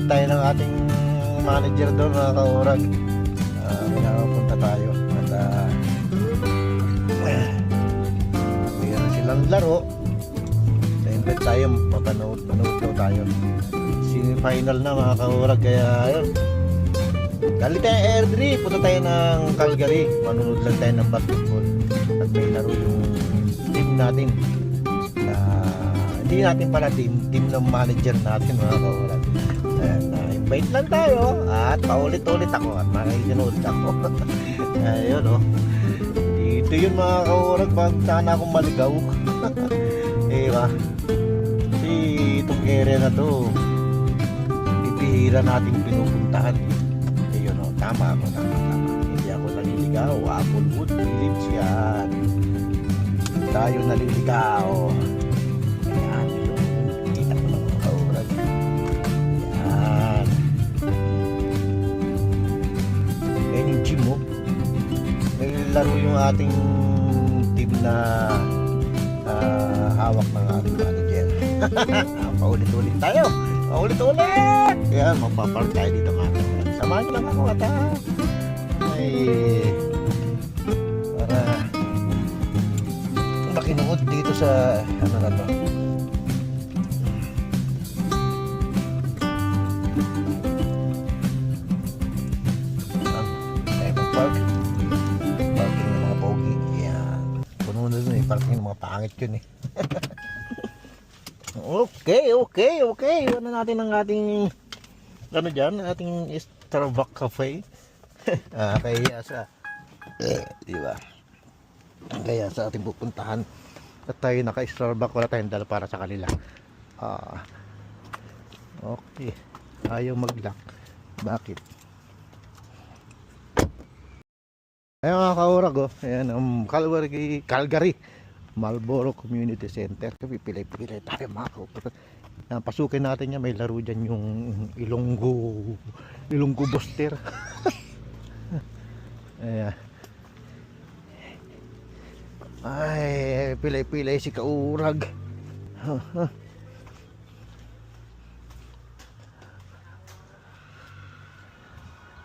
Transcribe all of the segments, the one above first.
tayo ng ating manager doon, mga kaurag. Pinapunta tayo at mayroon silang laro. Sa invite tayo, mapanood daw tayo. Semi-final na, mga kaurag, kaya ayun. Dali tayo airdrip, punta tayo ng Calgary, manunod lang tayo ng basketball at may laro yung team natin. Hindi natin pala team ng manager natin, mga kaurag. Invite lang tayo at paulit-ulit ako at makikinood ako. Ayun, oh. Dito yun, mga kaurag, pag sana akong maligaw. Diba? Kasi itong area na to, ipihira natin pinupuntahan. Ayun, oh. Tama. Hindi ako naliligaw. Applewood Village yan. Tayo naliligaw. Laro yung ating team na hawak ng ating manager. Paulit-ulit tayo. Paulit-ulit. Kaya magpapart tayo dito, mga kaurag. Samahan lang ako at ay para makinuod dito sa ano na to. Parking ng mga pangit yun eh. Okay. Ano natin ang ating ano dyan, ating Starbucks Cafe. Kaya sa diba? Kaya sa ating pupuntahan at tayo naka-Starbucks, wala tayong dala para sa kanila. Okay. Ayaw mag-lock. Bakit? Ayan, mga kaurag, oh. Ayan, Calgary Marlborough Community Center. Pipilay tayo, mga kaurag. Pasukin natin yan. May laro dyan yung Ilonggo Booster. Ayan. Ay, pilay si kaurag.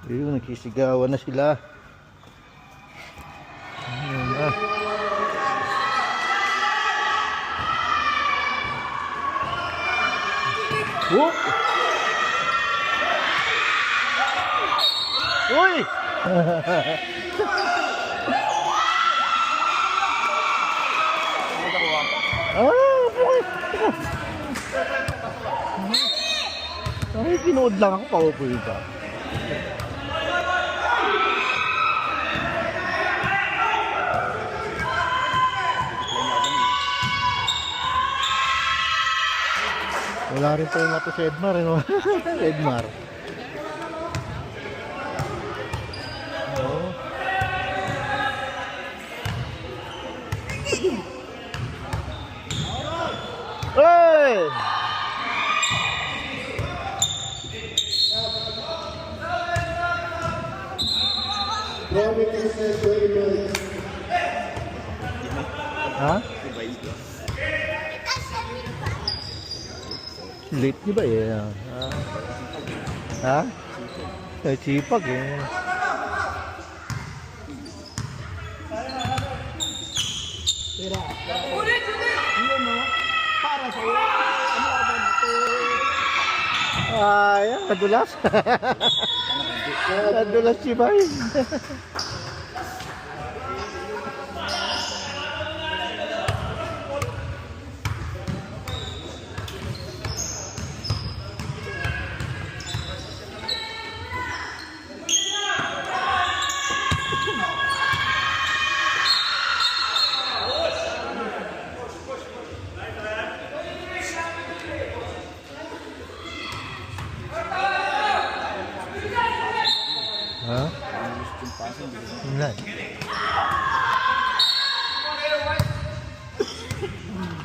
Ayun, nagsisigawan na sila. Whoop! Uy! Ay, pinood lang ako, paupuin ka. Wala rin tayo nga to si Edmar, no? Edmar. Oh. Hey! Ha? Late di ba eh? Ha? Sipag eh. Ayan, nadulas. Nadulas si Bay. Ha? Inlan.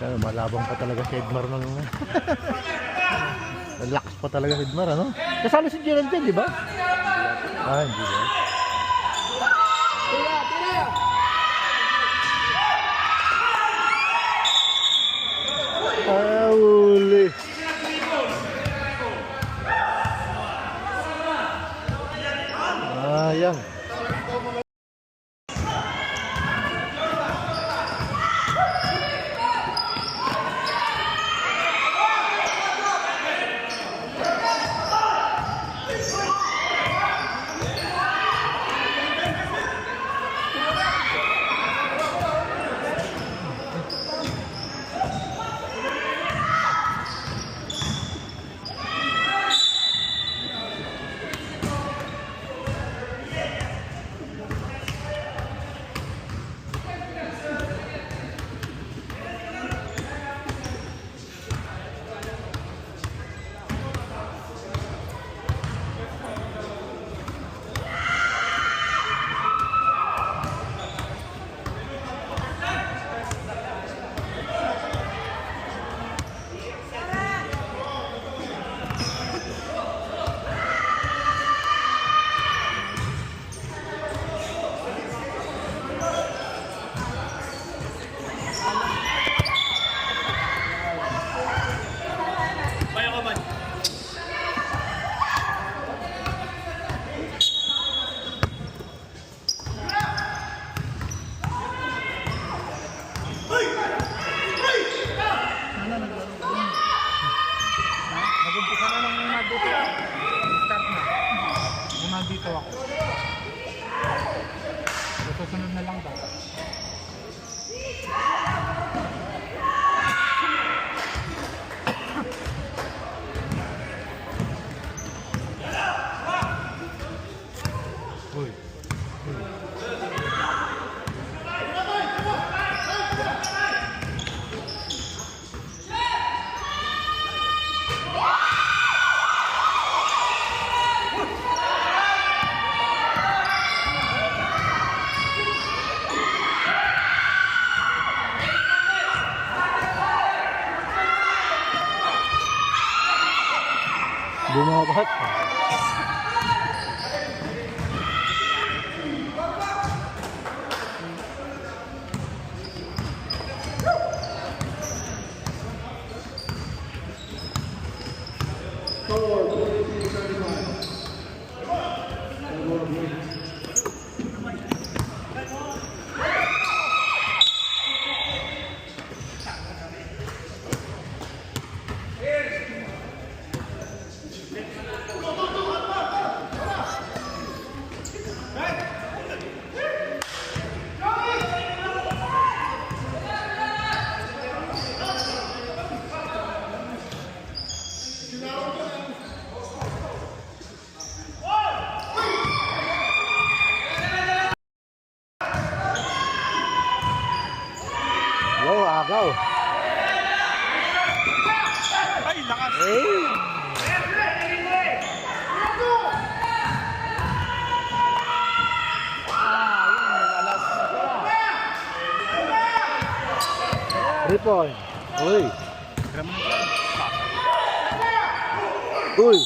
Kaya malabang pa talaga si Edmar ng relax pa talaga si Edmar, ano? Kasali si Gerald din, di ba? Hindi ba? Uli. Susunod na lang ba? Uy. Bumabat. Yo, agaw. Ay, lakas! Eh. Three point. Uy. Uy.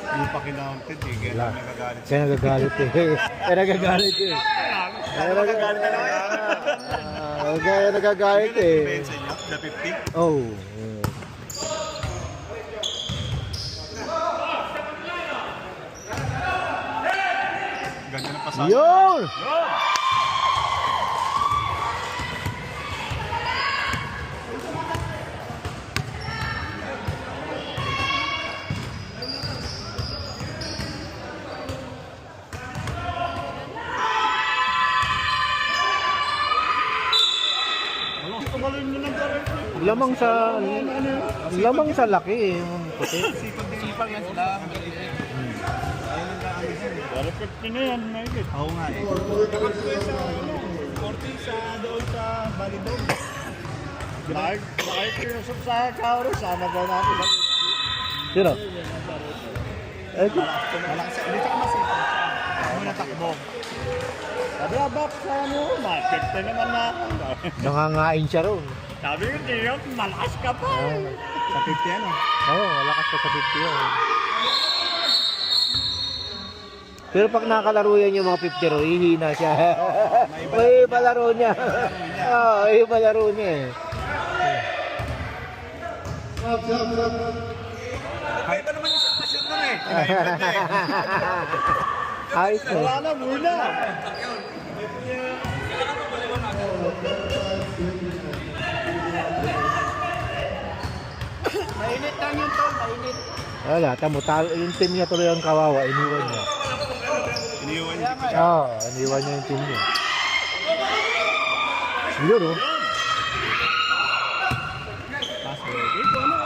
Hindi pa kinaunted eh. Kaya Wala. nagagalit. Kaya nagagalit eh. Kaya nagagalit eh. Kaya Nagagalit na naman yan. Kaya nagagalit eh. Pensa niya, the 50. Oh. Ganda ng pasahan. Yun! Lamang sa laki eh, yung puti. Sipag yan sila. Pero 50 na yan, Maigit. Oo nga eh. 40 sa doon sa Balidog. Bakit pinusok sa Kauro? Sana daw natin. Sino? Eh, Malakas siya. Hindi siya masipag siya. Muna takbo. Sabi nga, bak sa ano? 50 naman na. nangangain siya ron. Sabi ko, Tiyo, malakas ka pa. Sa 50 ano? Oo, malakas pa sa 50 yun. Pero pag nakalaro yan yung mga 50 ro, hihina siya. May iba laro niya. Oo, iba laro niya eh. Kaya pa naman yung sitwasyon nun eh. Ayos eh. Wala na, muna. Mainit lang yung tol, mainit. Wala, tamo, yung team niya tuloy ang kawawa, iniwan niya. Iniwan niya. Oo, iniwan niya yung team niya. Yun oh. Ito ano?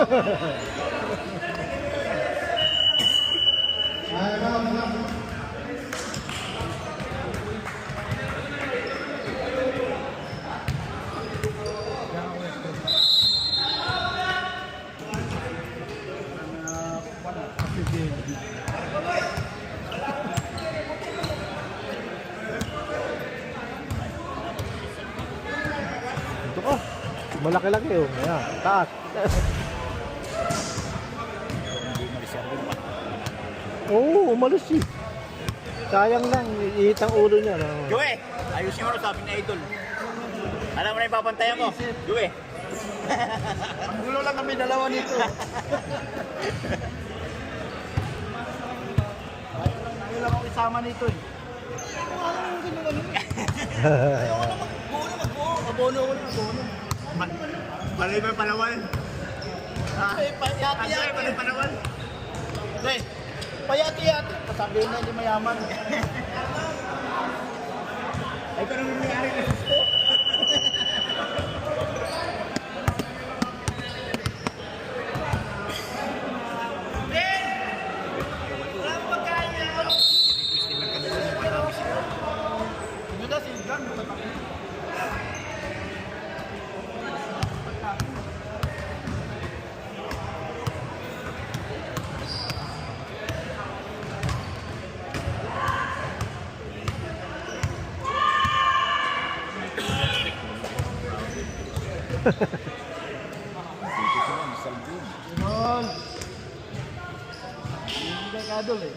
Ito ka. Malaki-laki oh. Ayan, taas. Oo, umalis eh. Sayang lang, iihit ang ulo niya. No? Joey, ayusin mo sabi na idol. Alam mo na yung papantayan mo? Joey. Ang gulo lang kami dalawa nito. Ayaw lang ako isama nito eh. Abono ko lang, abono. Balay ba yung Palawan? Payati-yati. Balay yung Palawan? Hey, payati-yati. Pasabihin na hindi mayaman. Ay, pero nangyari na gusto. Ganon. Hindi ka kadol eh.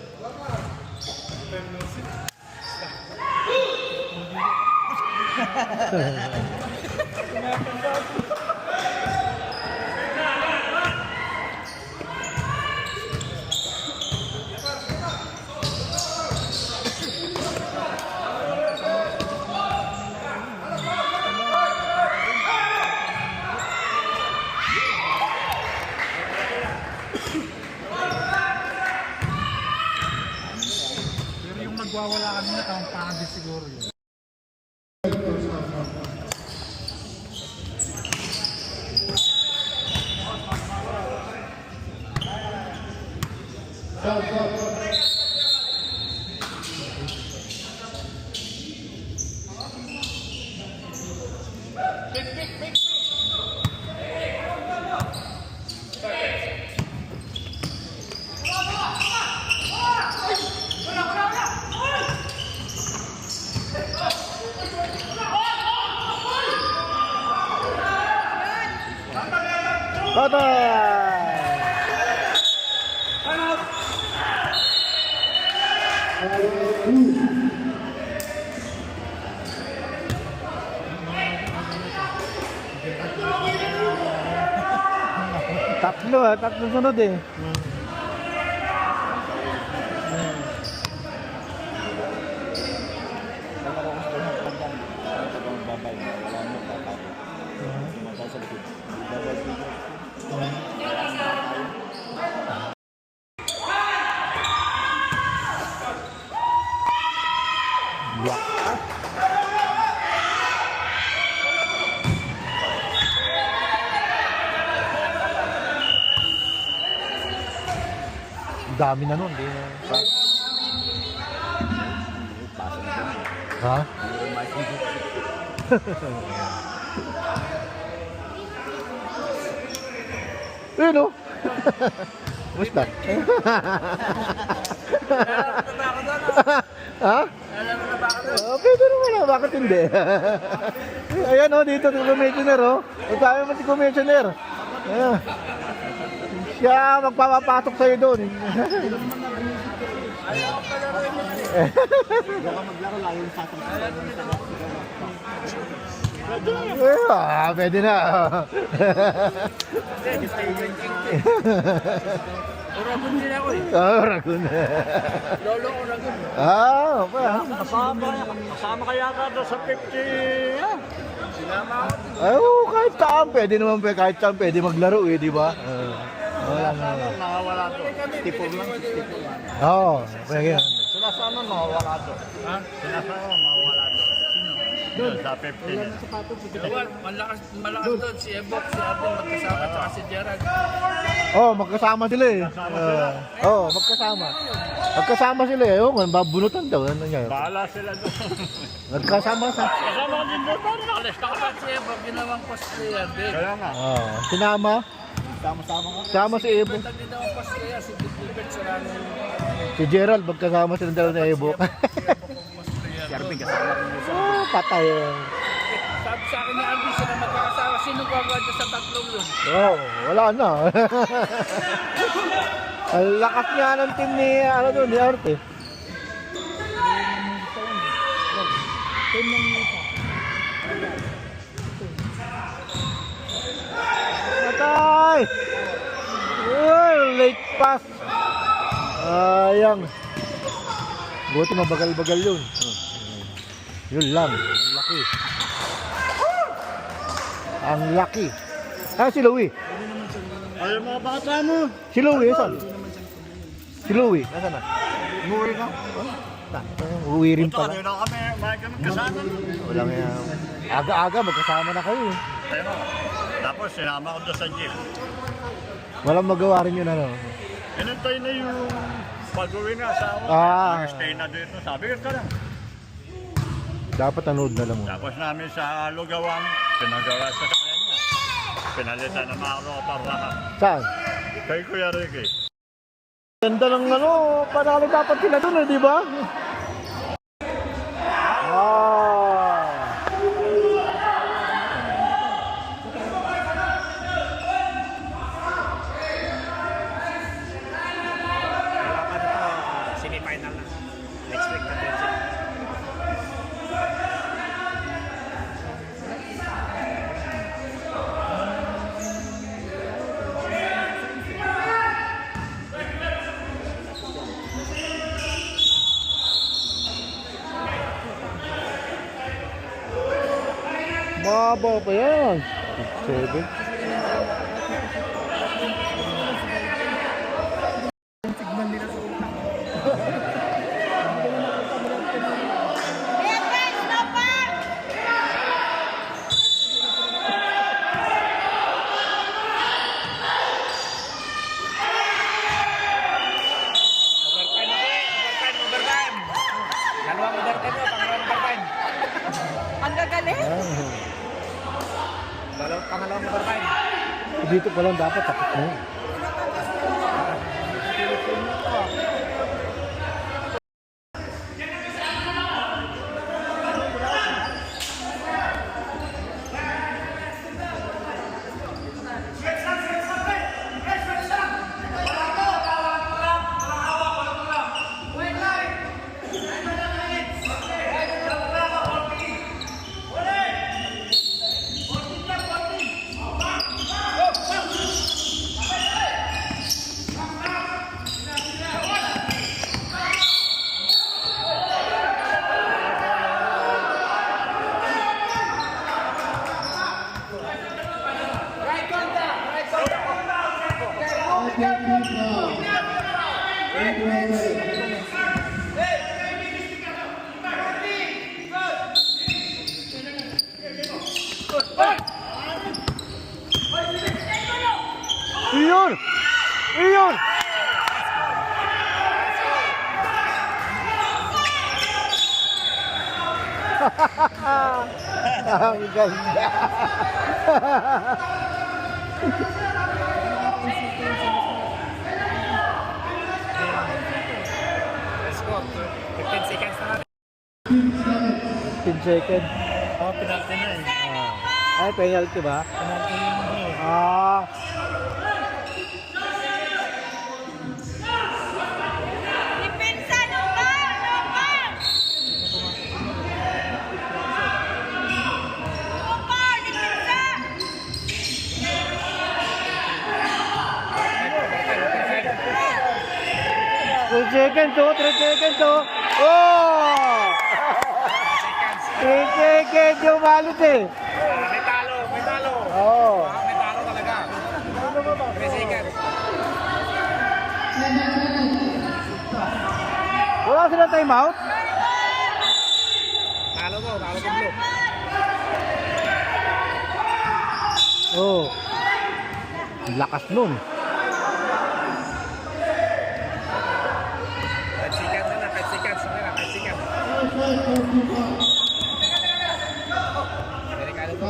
Pero yung magwawala kami na kampante siguro yun. Tatlo sunod eh. Dami na nun, di na. Ha? Ayun o. Musta? Ha? Pwede naman na, bakit hindi? Ayan o, dito si Commissioner o. Sabi mo si Commissioner. Ayan. Siya magpapapasok sa'yo doon. Pwede na. Oragon din ako eh. Oragon. Lolo Oragon. Kasama kaya ka doon sa 50. Sinama ako. Ay, kahit saan. Pwede naman kahit saan. Pwede maglaro eh, di ba? Wala na. Nakawala to. Tipor lang. Oo, pwede yan. Sinasama nakawala to. Ha? Sinasama nakawala to. Sa 15. Malakas doon, si Ebok, si Arden, magkasama, tsaka si Gerald. Oh, magkasama sila eh. Magkasama. Magkasama sila eh. Oh, babunutan daw. Ano niya? Bahala sila doon. Nagkasama sa... Kasama ko din doon. Nakalis ka Kapag si Ebok, ginawang cosplayer din. Kaya nga. Oh, sinama. Sama-sama ka. Sama si Ebo. Pag ginawang cosplayer, si Gilbert Serrano. Si Gerald, magkasama sila dalawa na Ebo. Si Arvin kasama rin doon. Oh, patay eh. Sabi sa akin ni Arden, sila magkakasama. Sino gagawin sa tatlong yun? Oh, wala na. Ang lakas nga ng team ni, ano doon, ni Arte. Patay! Oh, late pass. Ayang. Buti mabagal-bagal yun. Yun lang. Ang laki. Ang laki. Ah, si Louie. Ay, mga bata mo. Si Louie, saan? Si Louie, nasaan na? Umuwi ka. Uwi rin Ito, pala. kanina kami. Mga kami kasama. Walang aga-aga, magkasama na kayo. Ayun. Tapos sinama ko doon sa jeep. Walang magawa rin yun, ano? Inantay na yung pag-uwi na asawa. Stay na dito. Sabi ka lang. Dapat anood na lang mo. Tapos namin sa Lugawang, pinagawa sa kanya. Pinalitan ng mga rotor lahat. Saan? Kay Kuya Ricky. Ganda ng ano, parang dapat sila dun, di ba? Ah. Semi-final na. Next week na din. Maba pa yan. 7. Overtime. Dalawang overtime mo, pangalawang overtime. Ang gagaling. Pangalawang overtime. Dito pa lang dapat tapos na yun. Iyon! Iyon! Ang ganda! Let's go. 15 seconds na natin. 10 seconds. Oh, penalty na eh. Ay, penalty ba? Penalty yun. Ah. Depensa, lugar! Lugar! Lugar, depensa! 3 seconds to, 3 seconds to. Oh! 3 seconds yung malit eh. May talo, may talo. Oo. May talo talaga. 3 seconds. Wala silang time out? Talo mo, talo mo. tatlo. Oh. Lakas nun. Kahit sikat na na, kahit sikat. Sorry na, kahit sikat. Delikado po.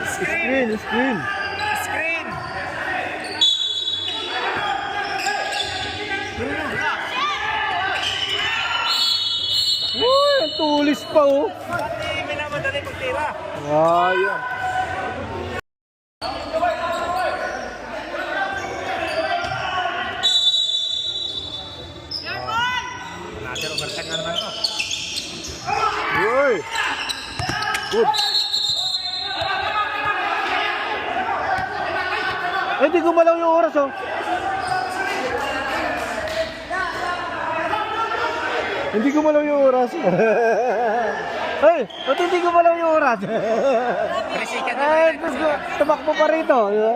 Screen. Screen! Uy, ang tulis pa oh. Pati minamadali pagtira. Ayan. Another overtime na naman to. Uy. Good. Eh, hindi gumalaw yung oras oh. Hindi gumalaw yung oras. Ay, ba't hindi gumalaw yung oras? Presikat na Eh, naman. tumakbo pa rito. Di ba?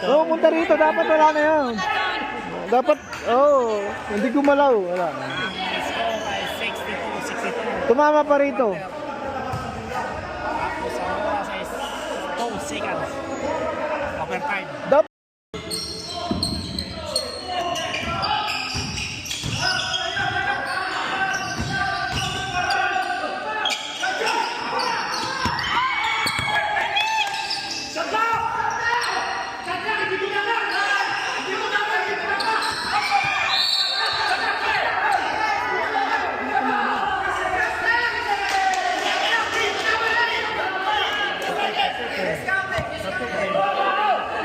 Oo, punta rito. Dapat wala na yan. Dapat, hindi gumalaw. Wala. Score ay 62-62. Tumama pa rito. Tapos ang oras ay 2 seconds. Overtime. Dapat.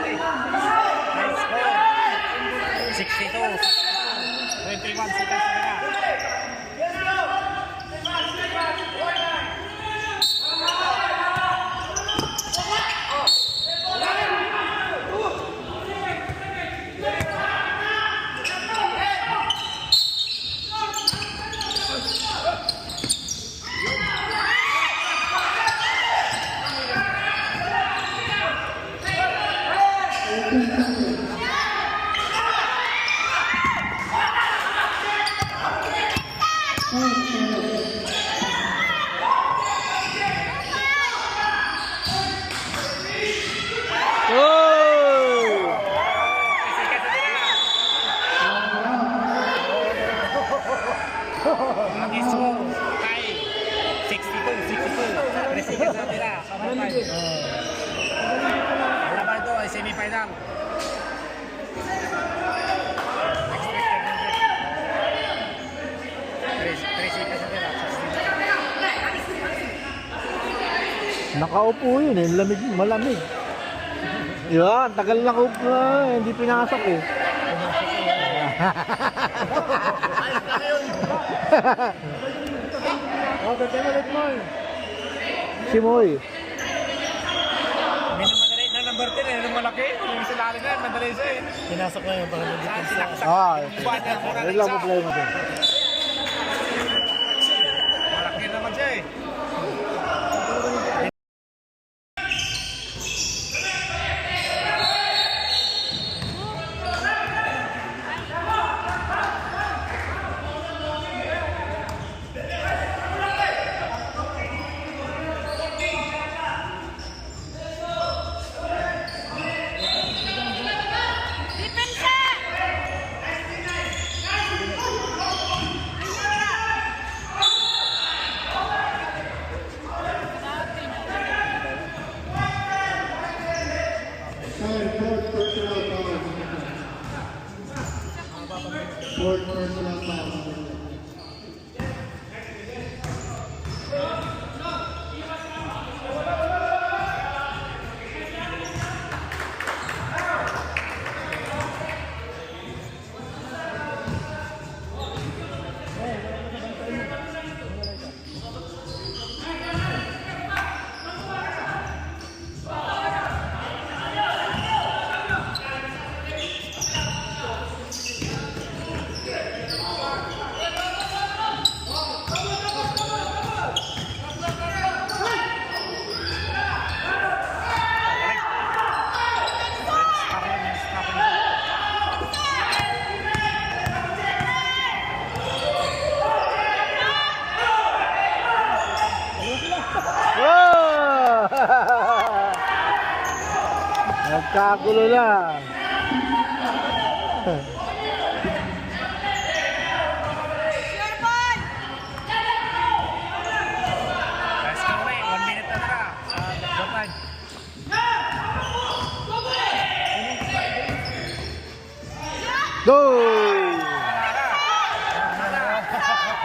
High score 62. 21 seconds na. Oh! Presikat na nila. Ang score ay 62-62. Presikat na nila. Overtime. Ang laban ito ay semifinal. Presikat na nila. Nakaupo yun eh. Lamig, malamig. Yan, tagal na kaupo na. Hindi pinasok eh. Si Moy. May namadali na number 10 eh. Nung malaki. Yung silali na. Madali siya eh. Pinasok na yung para Saan sinaksak? Ah, Buwan na mura yun ng lang isa. problema din. Malaki naman siya eh. Depensa! Nagkagulo na. Sure ball! Last ka na 1 minute na naka sa Japan. Go!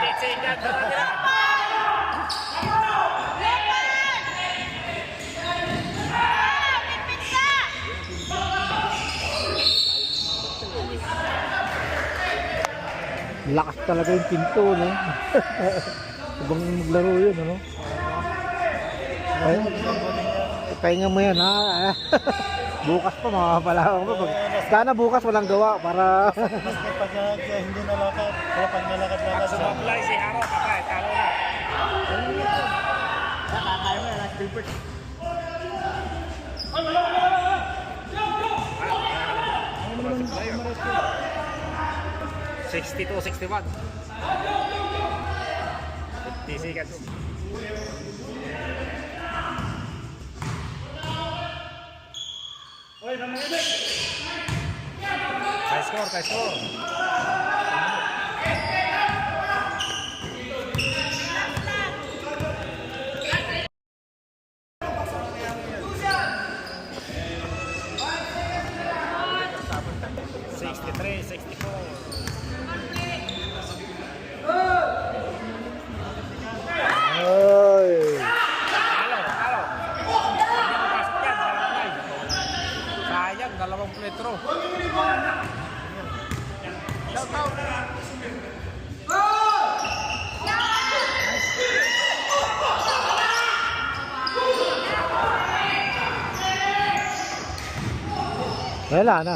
Let's say that. Depensa! Lakas talaga yung pinto, no? Ibang maglaro yun, ano? Ay, pahinga mo yan, ha? Bukas pa, makapalawang pa. Sana bukas walang gawa para... Maski pag hindi nalakad, wala pag nalakad-lakad. Sumablay si Haro, patay, talo na. Nakakaya mo yan, last Gilbert. 62-61. 50 seconds. High score, high score. Ay! Talo, talo. Pasok yan, sa line. Sayang, 2 metro. Shout out. Wala na.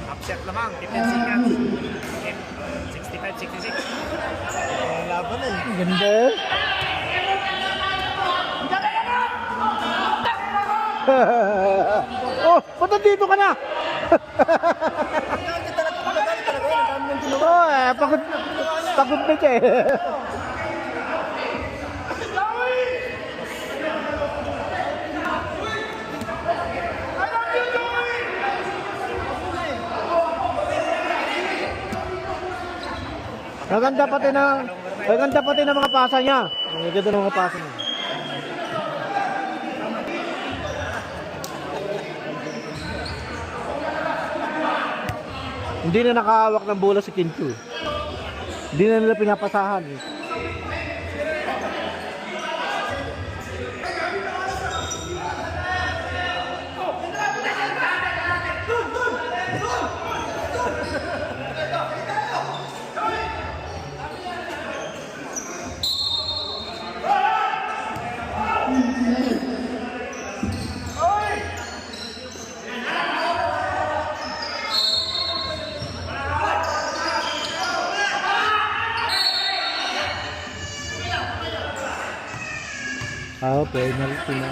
Upset lamang, 15 seconds. 65-66. Laban na eh. Ganda. Oh, ba't nandito ka na? Oh, pagod na siya eh. Maganda pati ng mga pasa niya. Ang ganda ng mga pasa niya. Hindi na nakahawak ng bola si Kintu. Hindi na nila pinapasahan eh. Penalty na.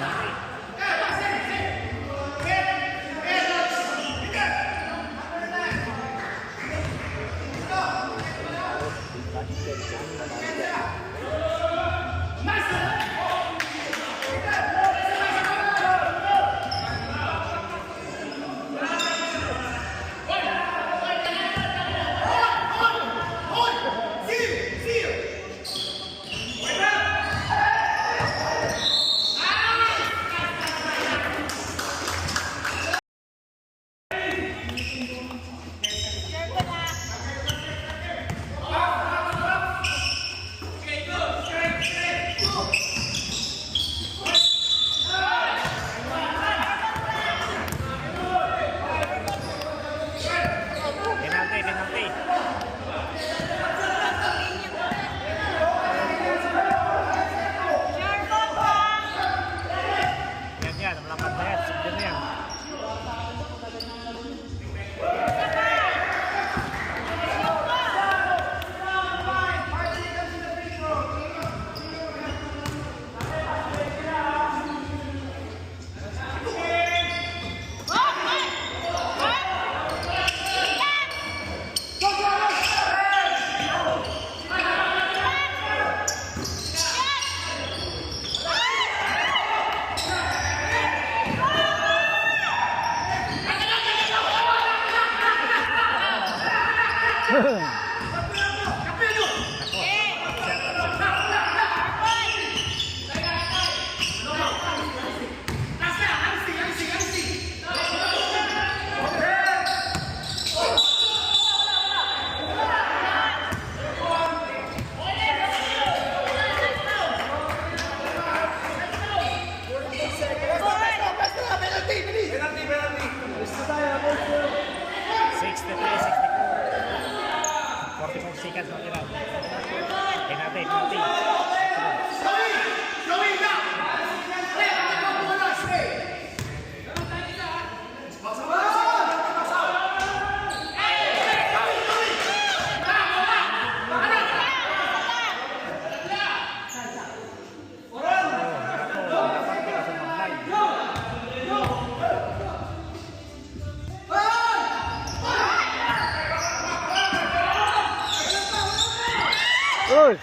Uy!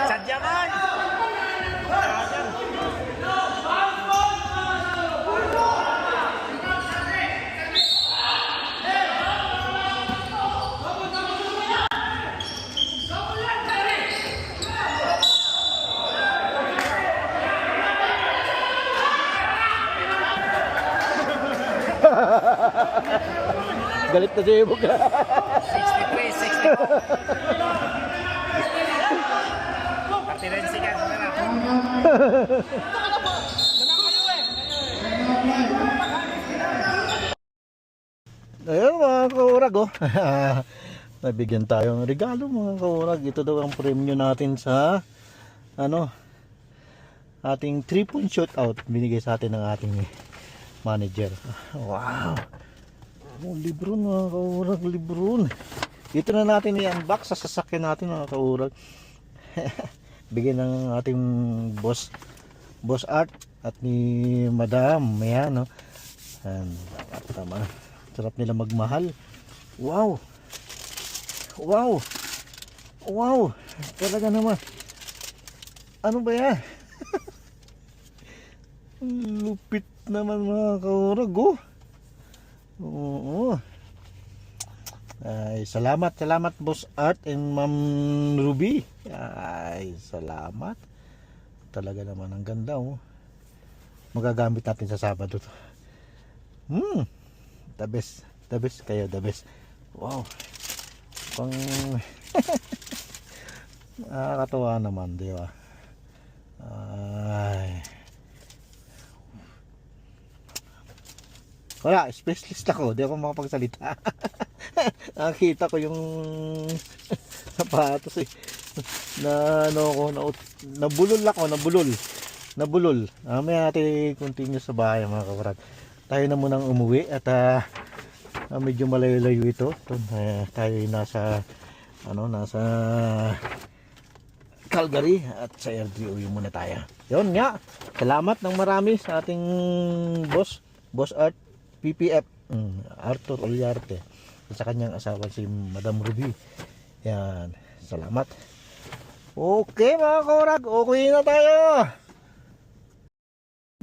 Sadya man! Galit na si Ibog. 63, 64. 39 seconds na lang. Ayun mga kaurag, oh. Nabigyan tayo ng regalo mga kaurag. Ito daw ang premyo natin sa ating 3-point shootout binigay sa atin ng ating manager. Wow, libron mga kaurag, libron. Dito na natin i-unbox sa sasakyan natin mga kaurag. Bigyan ng ating boss Art at ni Madam. Ayan, no? Tama. Sarap nila magmahal. Wow, wow, wow, talaga naman. Ano ba yan? Lupit naman mga kaurag, oh. Oo. Ay, salamat Boss Art and Ma'am Ruby. Ay, salamat. Talaga naman ang ganda, oh. Magagamit natin sa Sabado to. The best kayo, the best. Wow. Pang nakakatawa naman, di ba? Ay. Wala, specialist ako. Di ako makapagsalita. Nakita ko yung sapatos eh. Nabulol ako, nabulol. May natin continue sa bahay mga kawarag. Tayo na munang umuwi at medyo malayo-layo ito. Tayo nasa Calgary at sa LGU muna tayo. Yun nga. Salamat ng marami sa ating Boss Art PPF, Arthur Ollarte, at sa kanyang asawa si Madam Ruby. Yan, salamat. Okay mga kaurag, okay na tayo.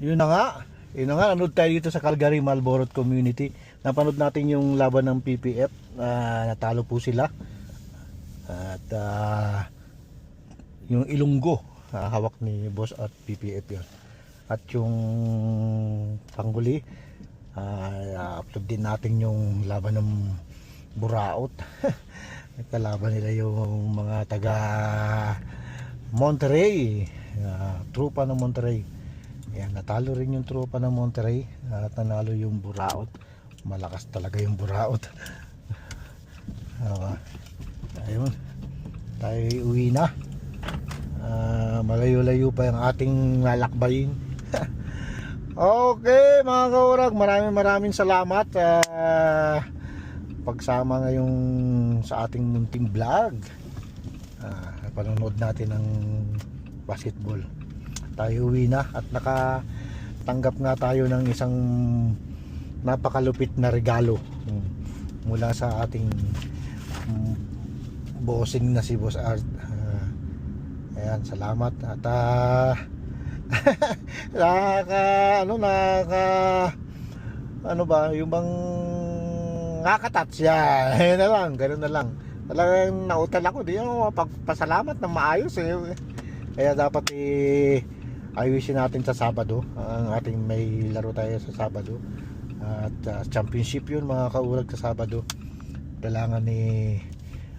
Yun na nga, nanood tayo dito sa Calgary Marlborough Community. Napanood natin yung laban ng PPF, natalo po sila. At yung Ilonggo, hawak ni Boss Art PPF yun. At yung panghuli, upload din natin yung laban ng Buraot. Kalaban nila yung mga taga Monterrey, trupa ng Monterrey. Yan, natalo rin yung trupa ng Monterrey at nanalo yung Buraot. Malakas talaga yung Buraot. Ayun, tayo uwi na. Malayo-layo pa yung ating lalakbayin. Okay mga kaurag, maraming salamat pagsama ngayong sa ating munting vlog. Panonood natin ng basketball. Tayo uwi na at nakatanggap nga tayo ng isang napakalupit na regalo mula sa ating bossing na si Boss Art. Ayan, salamat. At ano ba, yung bang nakaka-touch siya. Ayun na lang, ganoon na lang. Talagang nautal ako, di ako pagpasalamat na maayos eh. Kaya dapat ayusin natin sa Sabado. Ang ating may laro tayo sa Sabado. At championship yun mga kaurag sa Sabado. Kailangan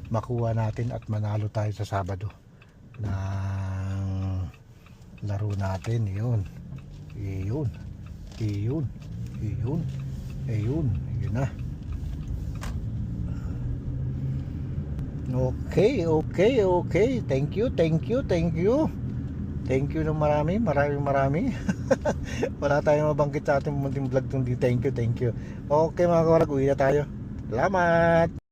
makuha natin at manalo tayo sa Sabado ng laro natin. Yun na. Okay. Thank you ng marami. Wala tayong mabanggit sa ating munting vlog. Thank you. Okay mga kaurag, uwi na tayo. Salamat.